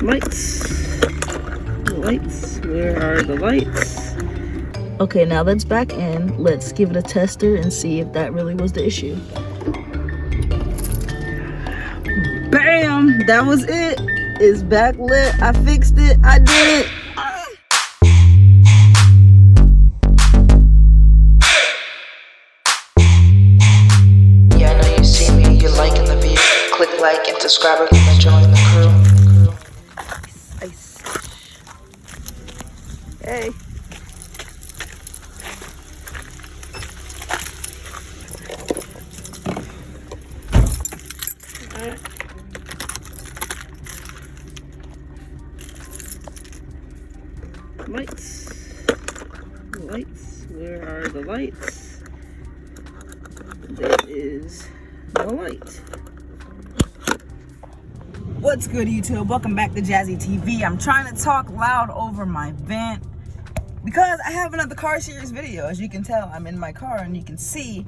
Lights. Lights. Where are the lights? Okay, now that's back in. Let's give it a tester and see if that really was the issue. Bam! That was it. It's backlit. I fixed it. I did it. Yeah, I know you see me. You're liking the video. Click like and subscribe if you're enjoying the crew. Ice. Hey. Lights. Lights. Where are the lights? There is no light. What's good, YouTube? Welcome back to JAZZYTV. I'm trying to talk loud over my vent because I have another car series video. As you can tell, I'm in my car and you can see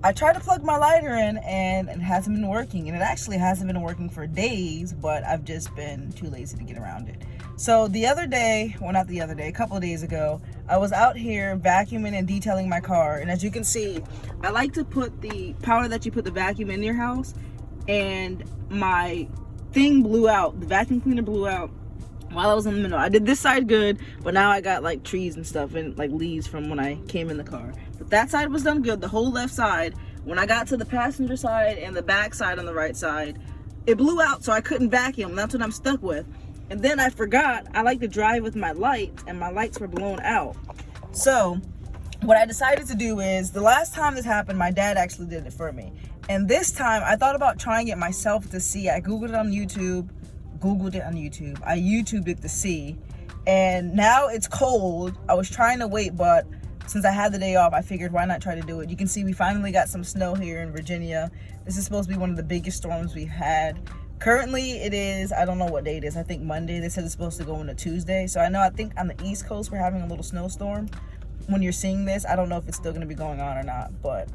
I tried to plug my lighter in and it hasn't been working. And it actually hasn't been working for days, but I've just been too lazy to get around it. So the other day, well not the other day, a couple of days ago, I was out here vacuuming and detailing my car. And as you can see, I like to put the powder that you put the vacuum in your house, and my thing blew out. The vacuum cleaner blew out while I was in the middle. I did this side good, but now I got like trees and stuff and like leaves from when I came in the car. But that side was done good. The whole left side, when I got to the passenger side and the back side on the right side, it blew out, so I couldn't vacuum. That's what I'm stuck with. And then I forgot I like to drive with my lights, and my lights were blown out. So what I decided to do is, the last time this happened, my dad actually did it for me. And this time I thought about trying it myself to see. I Googled it on YouTube. I YouTubed it to see. And now it's cold. I was trying to wait, but since I had the day off, I figured why not try to do it. You can see we finally got some snow here in Virginia. This is supposed to be one of the biggest storms we've had. Currently it is, I don't know what day it is. I think Monday. They said it's supposed to go into Tuesday. So I think on the East Coast we're having a little snowstorm. When you're seeing this, I don't know if it's still going to be going on or not, but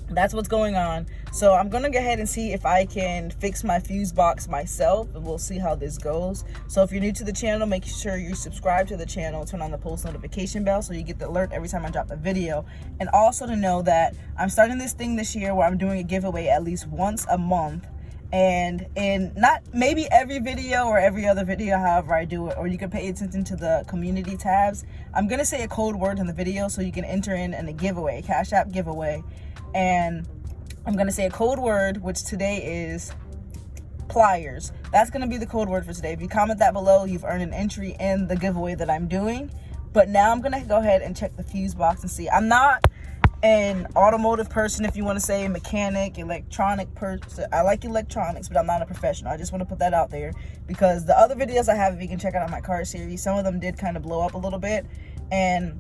that's what's going on. So I'm gonna go ahead and see if I can fix my fuse box myself, and we'll see how this goes. So if you're new to the channel, make sure you subscribe to the channel, turn on the post notification bell so you get the alert every time I drop a video. And also to know that I'm starting this thing this year where I'm doing a giveaway at least once a month. And in not maybe every video or every other video, however I do it, or you can pay attention to the community tabs, I'm gonna say a code word in the video so you can enter in a giveaway, Cash App giveaway. And I'm gonna say a code word, which today is pliers. That's gonna be the code word for today. If you comment that below, you've earned an entry in the giveaway that I'm doing. But now I'm gonna go ahead and check the fuse box and see. I'm not an automotive person, if you want to say mechanic, electronic person. I like electronics, but I'm not a professional. I just want to put that out there because the other videos I have, if you can check out on my car series, some of them did kind of blow up a little bit. And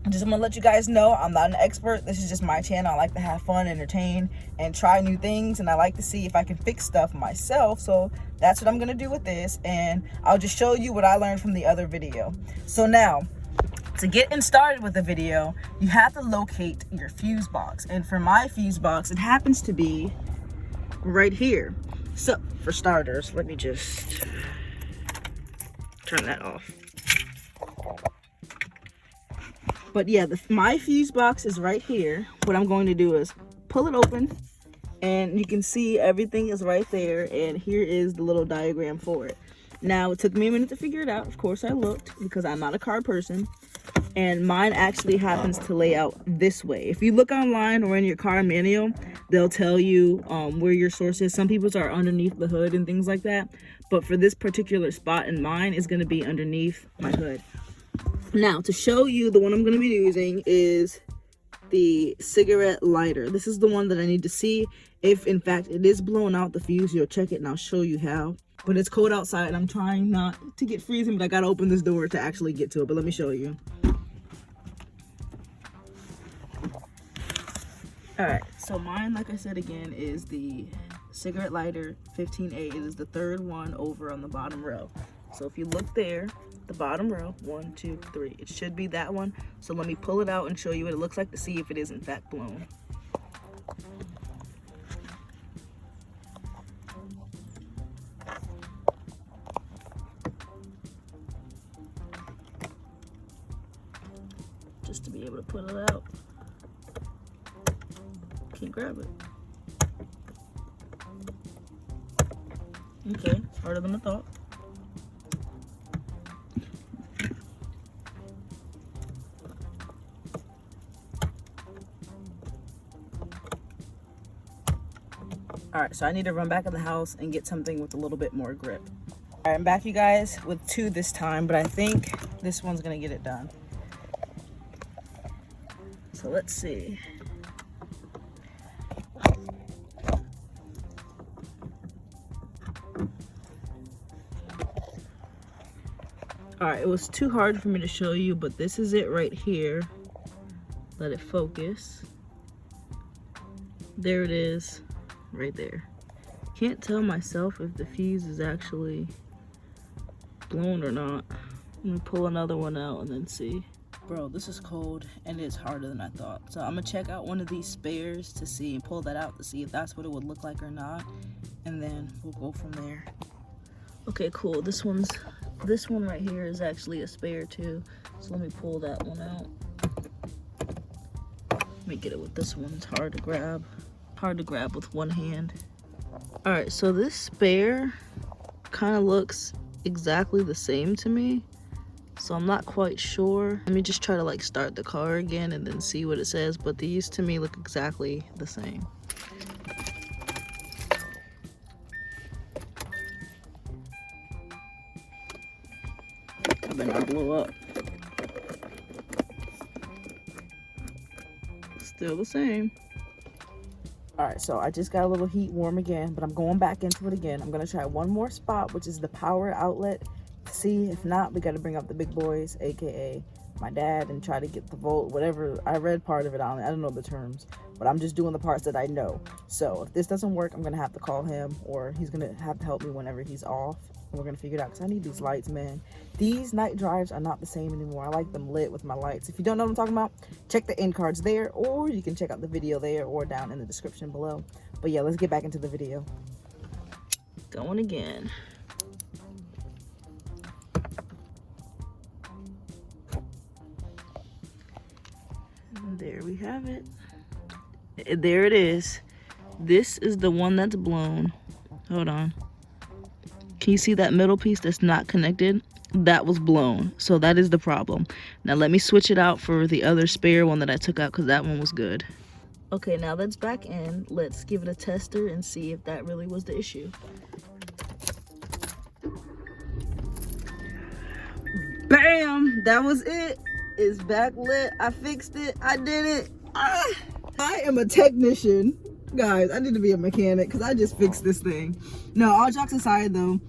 I just want to let you guys know I'm not an expert. This is just my channel. I like to have fun, entertain, and try new things, and I like to see if I can fix stuff myself. So that's what I'm gonna do with this, and I'll just show you what I learned from the other video. So now, to get started with the video, you have to locate your fuse box. And for my fuse box, it happens to be right here. So for starters, let me just turn that off. But yeah, my fuse box is right here. What I'm going to do is pull it open, and you can see everything is right there. And here is the little diagram for it. Now, it took me a minute to figure it out. Of course, I looked because I'm not a car person. And mine actually happens to lay out this way. If you look online or in your car manual, they'll tell you where your source is. Some people's are underneath the hood and things like that. But for this particular spot in mine, is going to be underneath my hood. Now, to show you, the one I'm going to be using is the cigarette lighter. This is the one that I need to see if, in fact, it is blowing out the fuse. You'll check it, and I'll show you how. But it's cold outside. I'm trying not to get freezing, but I got to open this door to actually get to it. But let me show you. Alright, so mine, like I said again, is the cigarette lighter 15A. It is the third one over on the bottom row. So if you look there, the bottom row, 1, 2, 3, it should be that one. So let me pull it out and show you what it looks like to see if it is in fact blown. just to be able to put it out. Can't grab it. Okay, it's harder than I thought. All right, so I need to run back in the house and get something with a little bit more grip. All right, I'm back, you guys, with 2 this time, but I think this one's gonna get it done. So let's see. All right, it was too hard for me to show you, but this is it right here. Let it focus. There it is, right there. Can't tell myself if the fuse is actually blown or not. Let me pull another one out and then see. Bro, this is cold and it's harder than I thought. So I'm gonna check out one of these spares to see and pull that out to see if that's what it would look like or not. And then we'll go from there. Okay, cool. This one right here is actually a spare too. So let me pull that one out. Let me get it with this one. It's hard to grab. Hard to grab with one hand. All right, so this spare kind of looks exactly the same to me. So I'm not quite sure. Let me just try to like start the car again and then see what it says. But these to me look exactly the same. I better not blow up. Still the same. All right, so I just got a little heat warm again, but I'm going back into it again. I'm gonna try one more spot, which is the power outlet. See, if not, we gotta bring up the big boys, AKA my dad, and try to get the volt, whatever. I read part of it on it, I don't know the terms, but I'm just doing the parts that I know. So if this doesn't work, I'm gonna have to call him, or he's gonna have to help me whenever he's off. And we're gonna figure it out, because I need these lights, man. These night drives are not the same anymore. I like them lit with my lights. If you don't know what I'm talking about, check the end cards there, or you can check out the video there or down in the description below. But yeah, let's get back into the video. Going again. And there we have it. There it is. This is the one that's blown. Hold on. Can you see that middle piece that's not connected? That was blown. So that is the problem. Now let me switch it out for the other spare one that I took out, because that one was good. Okay, now that's back in. Let's give it a tester and see if that really was the issue. Bam! That was it. It's back lit. I fixed it. I did it. I am a technician. Guys, I need to be a mechanic because I just fixed this thing. No, all jokes aside though,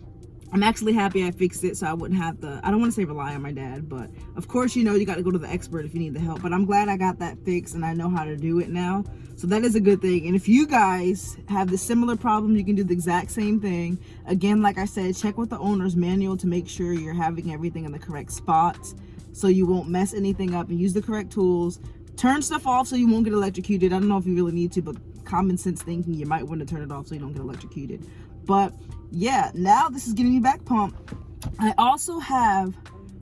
I'm actually happy I fixed it so I wouldn't have to, I don't want to say rely on my dad, but of course, you know, you got to go to the expert if you need the help. But I'm glad I got that fixed and I know how to do it now. So that is a good thing. And if you guys have the similar problem, you can do the exact same thing. Again, like I said, check with the owner's manual to make sure you're having everything in the correct spots so you won't mess anything up, and use the correct tools. Turn stuff off so you won't get electrocuted. I don't know if you really need to, but common sense thinking, you might want to turn it off so you don't get electrocuted. But yeah, now this is getting me back pumped. I also have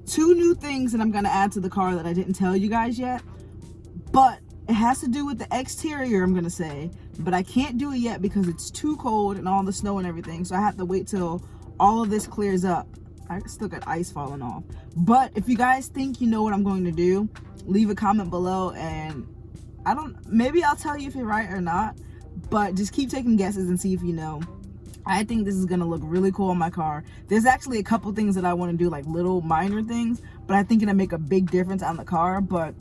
2 new things that I'm going to add to the car that I didn't tell you guys yet, but it has to do with the exterior, I'm going to say, but I can't do it yet because it's too cold and all the snow and everything. So I have to wait till all of this clears up. I still got ice falling off. But if you guys think you know what I'm going to do, leave a comment below, and maybe I'll tell you if you're right or not, but just keep taking guesses and see if you know. I think this is gonna look really cool on my car. There's actually a couple things that I want to do, like little minor things, but I think it'll make a big difference on the car. But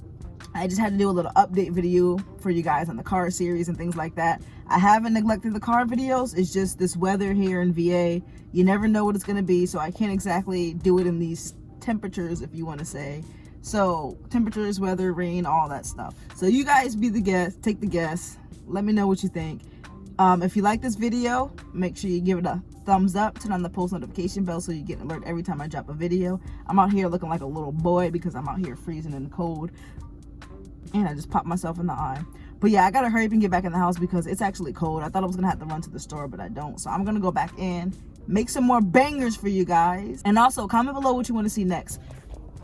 I just had to do a little update video for you guys on the car series and things like that. I haven't neglected the car videos. It's just this weather here in VA, you never know what it's gonna be, so I can't exactly do it in these temperatures, if you want to say. So temperatures, weather, rain, all that stuff. So you guys be the guess, take the guess. Let me know what you think. If you like this video, make sure you give it a thumbs up, turn on the post notification bell so you get an alert every time I drop a video. I'm out here looking like a little boy because I'm out here freezing in the cold, and I just popped myself in the eye. But yeah, I gotta hurry up and get back in the house because it's actually cold. I thought I was gonna have to run to the store, but I don't. So I'm gonna go back in, make some more bangers for you guys, and also comment below what you want to see next.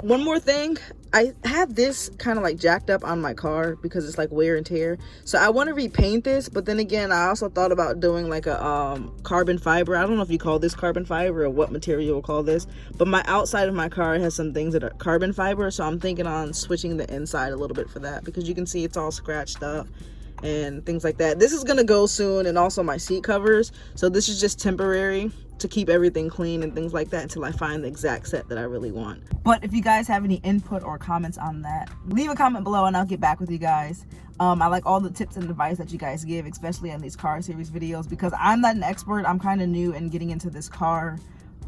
one more thing, I have this kind of like jacked up on my car because it's like wear and tear, so I want to repaint this. But then again, I also thought about doing like a carbon fiber. I don't know if you call this carbon fiber or what material you'll call this, but my outside of my car has some things that are carbon fiber, so I'm thinking on switching the inside a little bit for that, because you can see it's all scratched up and things like that. This is gonna go soon, and also my seat covers, so this is just temporary to keep everything clean and things like that until I find the exact set that I really want. But if you guys have any input or comments on that, leave a comment below and I'll get back with you guys. I like all the tips and advice that you guys give, especially on these car series videos, because I'm not an expert. I'm kind of new and getting into this car,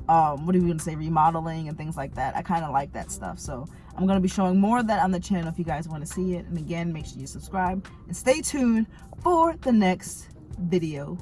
what are you gonna say, remodeling and things like that. I kind of like that stuff, so I'm gonna be showing more of that on the channel if you guys want to see it. And again, make sure you subscribe and stay tuned for the next video.